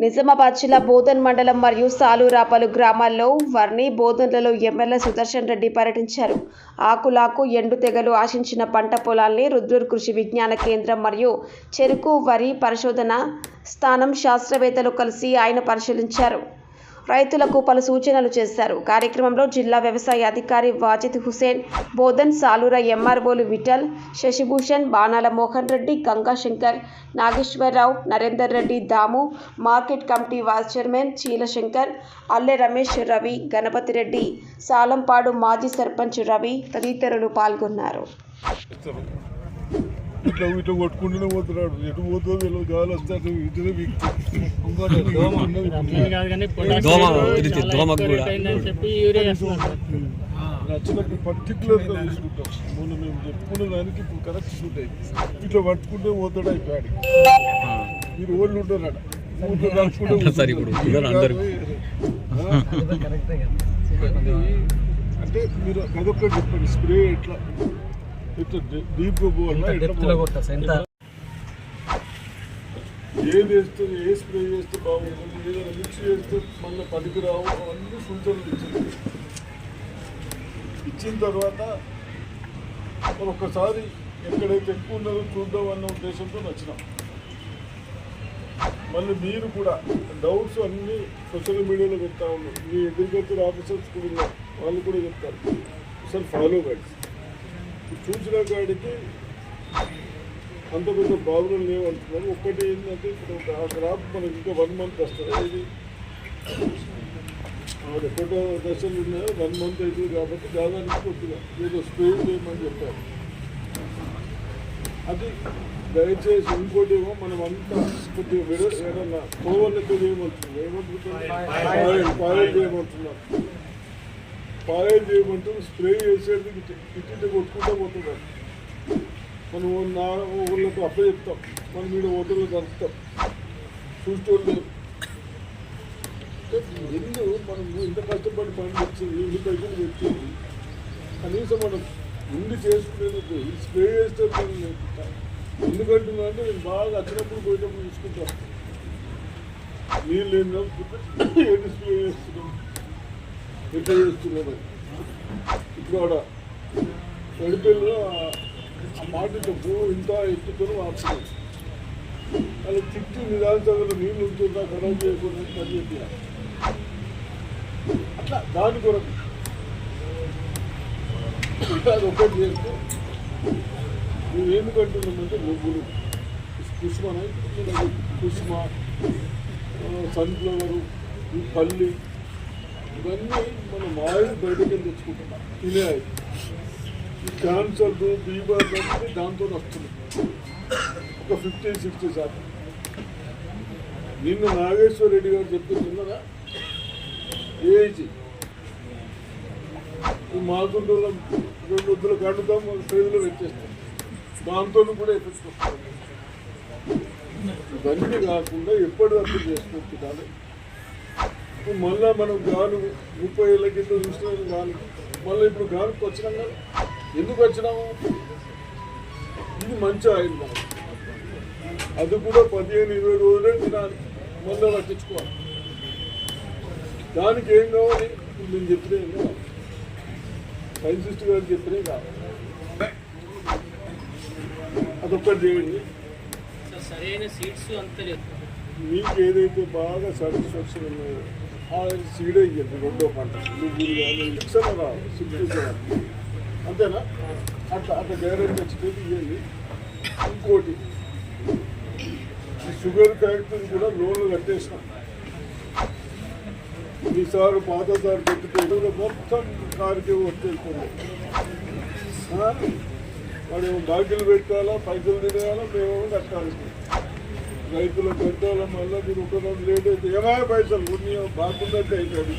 నిజామాబాద్ జిల్లా బోధన్ మండలం మరియు సాలూరాపలు గ్రామాల్లో వర్ణి బోధన్లలో ఎమ్మెల్యే సుదర్శన్ రెడ్డి పర్యటించారు. ఆకులాకు ఎండు తెగలు ఆశించిన పంట పొలాల్ని రుద్రూర్ కృషి విజ్ఞాన కేంద్రం మరియు చెరుకు వరి పరిశోధన స్థానం శాస్త్రవేత్తలు కలిసి ఆయన పరిశీలించారు. రైతులకు పలు సూచనలు చేశారు. కార్యక్రమంలో జిల్లా వ్యవసాయ అధికారి Wajid Hussain, Bodhan Salura ఎంఆర్ఓలు Vittal, Shashibhushan, Banala Mohan Reddy, Gangashankar, Nageswara Rao, Narender Reddy, Damu, market committee vice chairman Cheelashankar, Alle Ramesh, Ravi, Ganapathi Reddy, Salampadu మాజీ సర్పంచ్ రవి తదితరులు పాల్గొన్నారు. ఇట్లా ఇట్లా కొట్టుకుంటూనే పోతున్నాడు. ఎటు పోతుందో తెలియదు. గాలి వస్తాడు ఇటునే నచ్చినప్పుడు పర్టికులర్గా తీసుకుంటాం. మొన్న మేము చెప్పుకున్న దానికి ఇప్పుడు కరెక్ట్ షూట్ అయింది. ఇట్లా పట్టుకుంటే పోతాడు అయిపోయాడు. మీరు ఓళ్ళు ఉంటారు అంటే మీరు అదొక్కటి చెప్పండి. స్ప్రే ఎట్లా ఏది వేస్తే ఏ స్ప్రే చేస్తే బాగుంటుంది, ఏదైనా మిక్స్ చేస్తే మళ్ళీ పనికి రావు, అవన్నీ సూచనలు ఇచ్చిన తర్వాత ఒక్కసారి ఎక్కడైతే ఎక్కువ ఉన్నదో చూద్దాం అన్న ఉద్దేశంతో వచ్చినాం. మళ్ళీ మీరు కూడా డౌట్స్ అన్నీ సోషల్ మీడియాలో చెప్తా ఉన్నారు. మీ అగ్రికల్చర్ ఆఫీసర్స్ కూడా ఉన్నారు, వాళ్ళు కూడా చెప్తారు. అసలు ఫాలో గైడ్స్ చూసిన కాడికి అంత పెద్ద ప్రాబ్లం లేవంటున్నారు. ఒక్కటి ఏంటంటే ఇప్పుడు ఆ క్రాప్ మనకి ఇంకా 1 month వస్తుంది. ఇది ఎక్కడో దశలు ఉన్నాయో 1 month అవుతుంది కాబట్టి దాదాపు కొద్దిగా ఏదో స్ప్రే చేయమని చెప్పారు. అది దయచేసి ఇంకోటి ఏమో మనం అంతా కొద్దిగా ఏదన్నా కోవలతో చేయమంటున్నాం. ఏమంటున్నాం పాయలు చేయమంటున్నాం. పాయలు చేయమంటూ స్ప్రే చేసేది ఇటు కొట్టుకుంటూ పోతున్నారు. మనం నా ఊళ్ళకు అప్లై చెప్తాం, మనం మీద ఓటర్లు కలుపుతాం. చూసుకోండి ఎందుకు మనం ఇంత కష్టపడి పని వచ్చింది, ఇన్ని పైసలు పెట్టింది, కనీసం మనం ముందు చేసుకునేందుకు స్ప్రే చేస్తే పని నేర్పుతాం. ఎందుకంటున్నా అంటే నేను బాగా వచ్చినప్పుడు పోయేటప్పుడు తీసుకుంటాను. నీళ్ళు లేనప్పుడు ఏంటి స్ప్రే చేస్తున్నాం, ఎట్లా చేస్తున్నారు. ఇప్పుడు ఆడ నడిపేలో ఆ మాటతో ఇంత ఎత్తుతో వాడుతున్నాం. అలా తిట్టి నిదానంగా నీళ్ళు ఉంటుందా ఖరాబ్ చేయకుండా పని చెప్పాలి. అట్లా దాని కొరకు అది ఒకటి చేస్తే మేము ఎందుకంటున్నామంటే నువ్వులు కుసుమ సన్ఫ్లవరు, ఈ పల్లి, ఇవన్నీ మనం ఆయిల్ బయటకి తెచ్చుకుంటున్నాం. తినే ఆయిల్ ఈ క్యాన్సర్ బీమర్ అన్నీ దాంతో వస్తుంది. ఒక 50-60%. నిన్న నాగేశ్వర రెడ్డి గారు చెప్తున్నదా ఏజీ మాకుంటూ 2 వద్దులు కడుతాం, ఫ్రీజ్లో పెట్టేస్తాం. దాంతో కూడా ఎఫెక్ట్ వస్తుంది. ఇవన్నీ కాకుండా ఎప్పటికప్పుడు చేసుకుంటున్నాను. మళ్ళీ మనం గాను 30 ఏళ్ళ కింద చూసిన గాను మళ్ళీ ఇప్పుడు గానుకు వచ్చినాం కదా. ఎందుకు వచ్చినాము? ఇది మంచి ఆయిల్ మనం అది కూడా 15-20 రోజులే తినాలి, మళ్ళీ పట్టించుకోవాలి. దానికి ఏం కావాలి? ఇప్పుడు నేను చెప్పినే కావాలి, సైంటిస్ట్ గారు చెప్పినే కావాలి. అదొక్కటి చేయండి. మీకు ఏదైతే బాగా సాటిస్ఫాక్షన్ ఉన్నాయో ఆ సీడే ఇవ్వండి. 2వ పంట నువ్వులు కానీ మిక్సర్ రావాలి, సింపుల్గా అంతేనా? అట్లా డైరెక్ట్ తెచ్చిపోయి ఇవ్వండి. ఇంకోటి ఈ షుగర్ ఫ్యాక్టరీ కూడా లోన్లు కట్టేసినాం. ఈసారి పాత సార్ పెట్టుకోవడం మొత్తం కారుకి వచ్చేసుకున్నాం. వాడేమో బాకీలు పెట్టాలా, పైసలు తినేయాలా, మేమేమో కట్టాలి. రైతులకు పెట్టాలా, మళ్ళీ మీరు 1 రోజు లేట్ అయితే ఏమైనా పైసలు కొన్ని బాగుందంటే అవుతుంది.